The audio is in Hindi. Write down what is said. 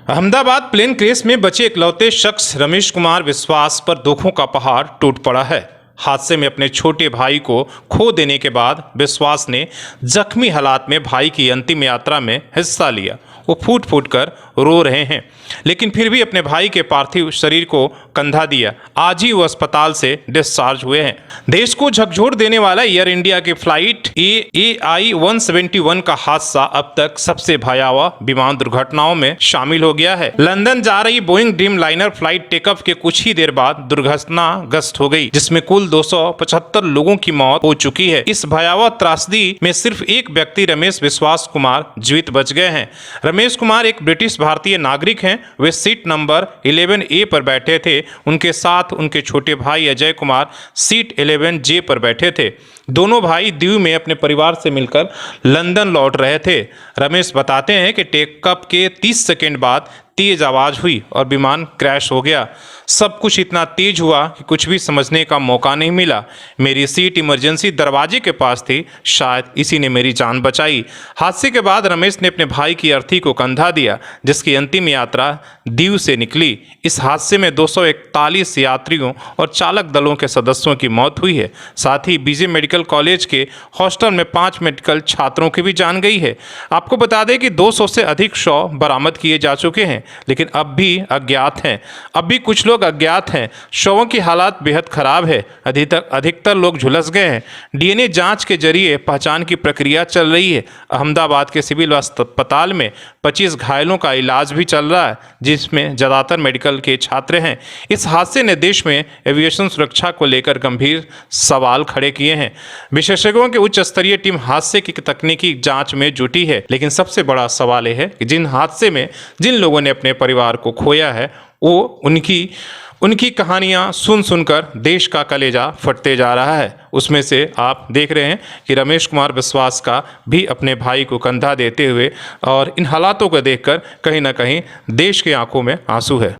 अहमदाबाद प्लेन क्रैश में बचे इकलौते शख्स रमेश कुमार विश्वास पर दुखों का पहाड़ टूट पड़ा है। हादसे में अपने छोटे भाई को खो देने के बाद विश्वास ने जख्मी हालात में भाई की अंतिम यात्रा में हिस्सा लिया। वो फूट फूट कर रो रहे हैं, लेकिन फिर भी अपने भाई के पार्थिव शरीर को कंधा दिया। आज ही वो अस्पताल से डिस्चार्ज हुए हैं। देश को झकझोर देने वाला एयर इंडिया की फ्लाइट AI 171 का हादसा अब तक सबसे भयावह विमान दुर्घटनाओं में शामिल हो गया है। लंदन जा रही Boeing dream liner flight takeoff के कुछ ही देर बाद दुर्घटनाग्रस्त हो गई, जिसमें कुल 275 लोगों की मौत हो चुकी है। इस भयावह त्रासदी में सिर्फ एक व्यक्ति रमेश विश्वास कुमार जीवित बच गए हैं। रमेश कुमार एक ब्रिटिश भारतीय नागरिक हैं। वे सीट नंबर 11A पर बैठे थे। उनके साथ उनके छोटे भाई अजय कुमार सीट 11J पर बैठे थे। दोनों भाई दीव में अपने परिवार से मिलकर लंदन लौट रहे थे। रमेश बताते हैं कि टेकअप के 30 सेकंड बाद तेज आवाज हुई और विमान क्रैश हो गया। सब कुछ इतना तेज हुआ कि कुछ भी समझने का मौका नहीं मिला। मेरी सीट इमरजेंसी दरवाजे के पास थी, शायद इसी ने मेरी जान बचाई। हादसे के बाद रमेश ने अपने भाई की अर्थी को कंधा दिया, जिसकी अंतिम यात्रा दीव से निकली। इस हादसे में 241 यात्रियों और चालक दलों के सदस्यों की मौत हुई है। साथ ही बीजे मेडिकल कॉलेज के हॉस्टल में 5 मेडिकल छात्रों की भी जान गई है। आपको बता दें कि 200 से अधिक शव बरामद किए जा चुके हैं, लेकिन अब भी अज्ञात हैं। अब भी कुछ लोग अज्ञात हैं। शवों की हालत बेहद खराब है। अधिकतर लोग झुलस गए हैं। DNA जांच के जरिए पहचान की प्रक्रिया चल रही है। अहमदाबाद के सिविल अस्पताल में 25 घायलों का इलाज भी चल रहा है, जिसमें ज़्यादातर मेडिकल के छात्र हैं। इस हादसे ने देश में एविएशन सुरक्षा को लेकर गंभीर सवाल खड़े किए हैं। विशेषज्ञों की उच्च स्तरीय टीम हादसे की तकनीकी जांच में जुटी है, लेकिन सबसे बड़ा सवाल यह है कि जिन हादसे में जिन लोगों ने अपने परिवार को खोया है, वो उनकी कहानियां सुनकर देश का कलेजा फटते जा रहा है। उसमें से आप देख रहे हैं कि रमेश कुमार विश्वास का भी अपने भाई को कंधा देते हुए, और इन हालातों को देखकर कहीं ना कहीं देश की आंखों में आंसू है।